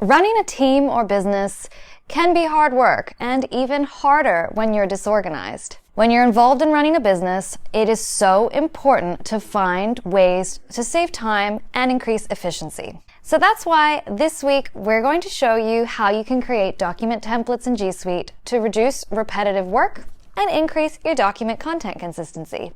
Running a team or business can be hard work and even harder when you're disorganized. When you're involved in running a business, it is so important to find ways to save time and increase efficiency. So that's why this week we're going to show you how you can create document templates in G Suite to reduce repetitive work and increase your document content consistency.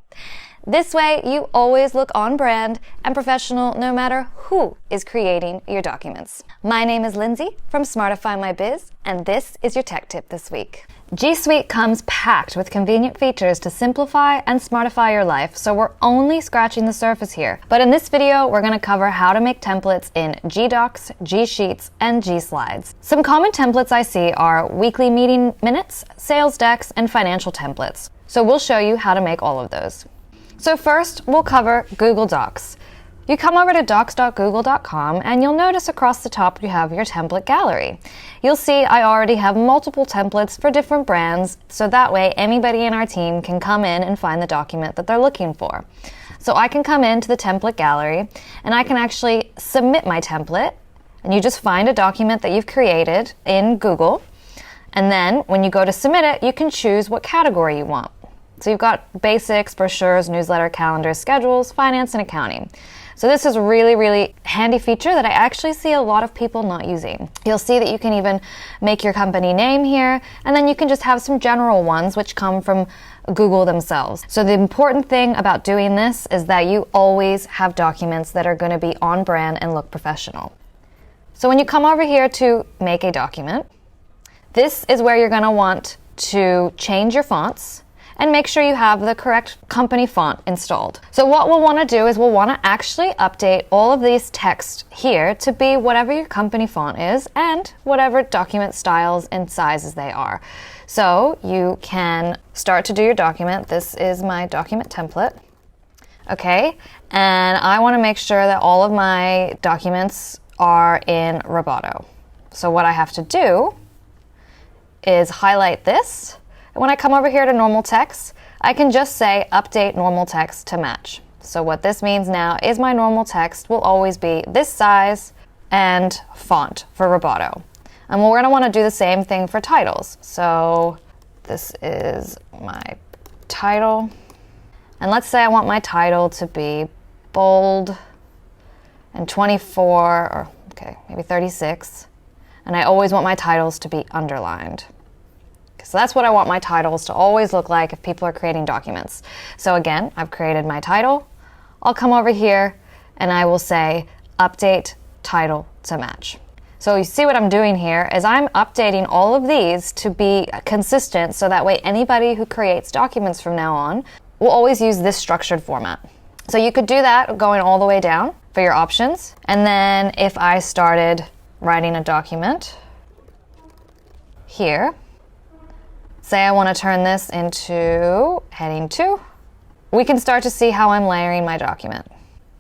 This way, you always look on brand and professional no matter who is creating your documents. My name is Lindsay from Smartify My Biz, and this is your tech tip this week. G Suite comes packed with convenient features to simplify and smartify your life, so we're only scratching the surface here. But in this video, we're going to cover how to make templates in G Docs, G Sheets, and G Slides. Some common templates I see are weekly meeting minutes, sales decks, and financial templates. So we'll show you how to make all of those. So first, we'll cover Google Docs. You come over to docs.google.com and you'll notice across the top you have your template gallery. You'll see I already have multiple templates for different brands, so that way anybody in our team can come in and find the document that they're looking for. So I can come into the template gallery and I can actually submit my template, and you just find a document that you've created in Google, and then when you go to submit it, you can choose what category you want. So you've got basics, brochures, newsletter, calendars, schedules, finance, and accounting. So this is a really handy feature that I actually see a lot of people not using. You'll see that you can even make your company name here, and then you can just have some general ones which come from Google themselves. So the important thing about doing this is that you always have documents that are going to be on brand and look professional. So when you come over here to make a document, this is where you're going to want to change your fonts and make sure you have the correct company font installed. So what we'll want to do is we'll want to actually update all of these text here to be whatever your company font is and whatever document styles and sizes they are. So you can start to do your document. This is my document template. Okay, and I want to make sure that all of my documents are in Roboto. So what I have to do is highlight this. And when I come over here to normal text, I can just say update normal text to match. So what this means now is my normal text will always be this size and font for Roboto. And we're going to want to do the same thing for titles. So this is my title. And let's say I want my title to be bold and 24, or okay, maybe 36. And I always want my titles to be underlined. So that's what I want my titles to always look like if people are creating documents. So again, I've created my title. I'll come over here and I will say update title to match. So you see what I'm doing here is I'm updating all of these to be consistent so that way anybody who creates documents from now on will always use this structured format. So you could do that going all the way down for your options. And then if I started writing a document here, say I want to turn this into heading 2. We can start to see how I'm layering my document.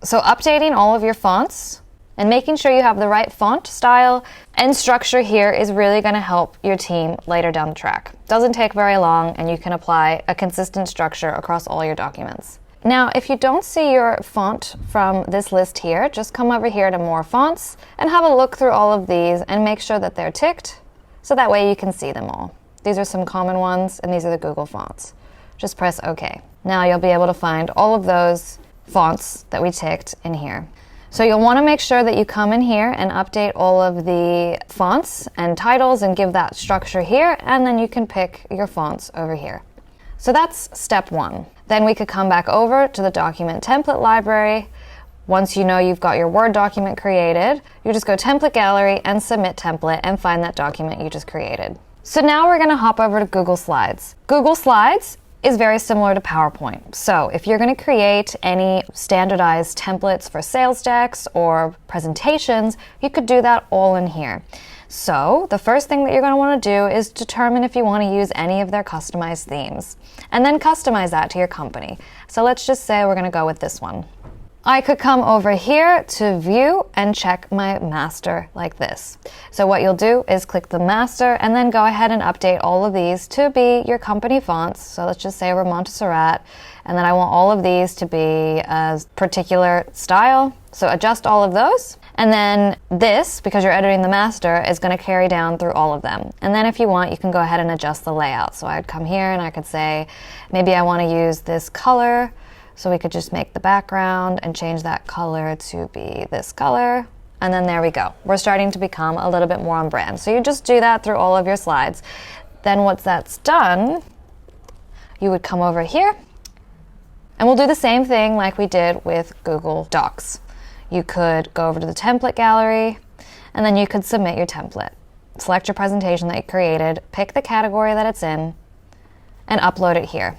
So updating all of your fonts and making sure you have the right font style and structure here is really going to help your team later down the track. Doesn't take very long and you can apply a consistent structure across all your documents. Now, if you don't see your font from this list here, just come over here to more fonts and have a look through all of these and make sure that they're ticked so that way you can see them all. These are some common ones, and these are the Google fonts. Just press OK. Now you'll be able to find all of those fonts that we ticked in here. So you'll want to make sure that you come in here and update all of the fonts and titles and give that structure here, and then you can pick your fonts over here. So that's step 1. Then we could come back over to the document template library. Once you know you've got your Word document created, you just go template gallery and submit template and find that document you just created. So now we're going to hop over to Google Slides. Google Slides is very similar to PowerPoint. So if you're going to create any standardized templates for sales decks or presentations, you could do that all in here. So the first thing that you're going to want to do is determine if you want to use any of their customized themes, and then customize that to your company. So let's just say we're going to go with this one. I could come over here to view and check my master like this. So what you'll do is click the master and then go ahead and update all of these to be your company fonts. So let's just say we're Montserrat, and then I want all of these to be a particular style. So adjust all of those. And then this, because you're editing the master, is going to carry down through all of them. And then if you want, you can go ahead and adjust the layout. So I'd come here and I could say, maybe I want to use this color. So we could just make the background and change that color to be this color. And then there we go. We're starting to become a little bit more on brand. So you just do that through all of your slides. Then once that's done, you would come over here and we'll do the same thing like we did with Google Docs. You could go over to the template gallery and then you could submit your template. Select your presentation that you created, pick the category that it's in, and upload it here.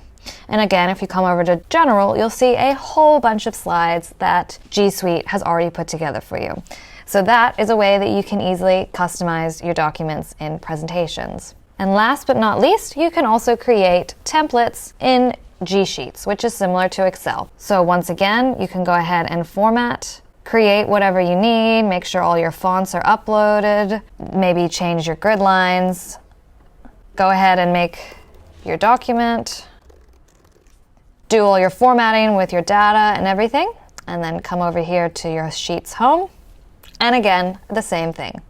And again, if you come over to General, you'll see a whole bunch of slides that G Suite has already put together for you. So that is a way that you can easily customize your documents in presentations. And last but not least, you can also create templates in G Sheets, which is similar to Excel. So once again, you can go ahead and format, create whatever you need, make sure all your fonts are uploaded, maybe change your grid lines, go ahead and make your document, do all your formatting with your data and everything, and then come over here to your Sheets home. And again, the same thing.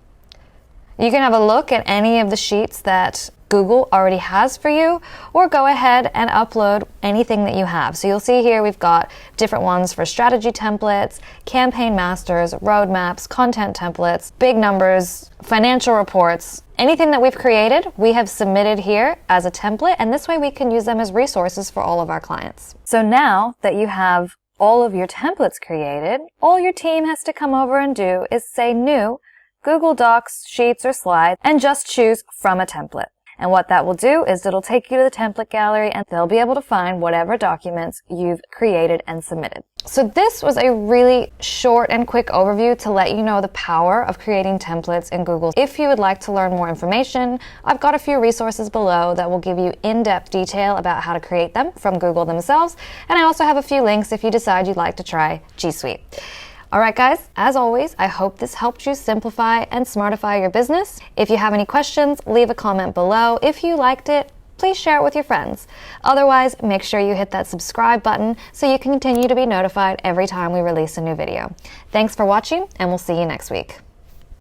You can have a look at any of the sheets that Google already has for you, or go ahead and upload anything that you have. So you'll see here we've got different ones for strategy templates, campaign masters, roadmaps, content templates, big numbers, financial reports. Anything that we've created, we have submitted here as a template, and this way we can use them as resources for all of our clients. So now that you have all of your templates created, all your team has to come over and do is say New, Google Docs, Sheets, or Slides, and just choose from a template. And what that will do is it'll take you to the template gallery and they'll be able to find whatever documents you've created and submitted. So this was a really short and quick overview to let you know the power of creating templates in Google. If you would like to learn more information, I've got a few resources below that will give you in-depth detail about how to create them from Google themselves. And I also have a few links if you decide you'd like to try G Suite. All right, guys, as always, I hope this helped you simplify and smartify your business. If you have any questions, leave a comment below. If you liked it, please share it with your friends. Otherwise, make sure you hit that subscribe button so you can continue to be notified every time we release a new video. Thanks for watching, and we'll see you next week.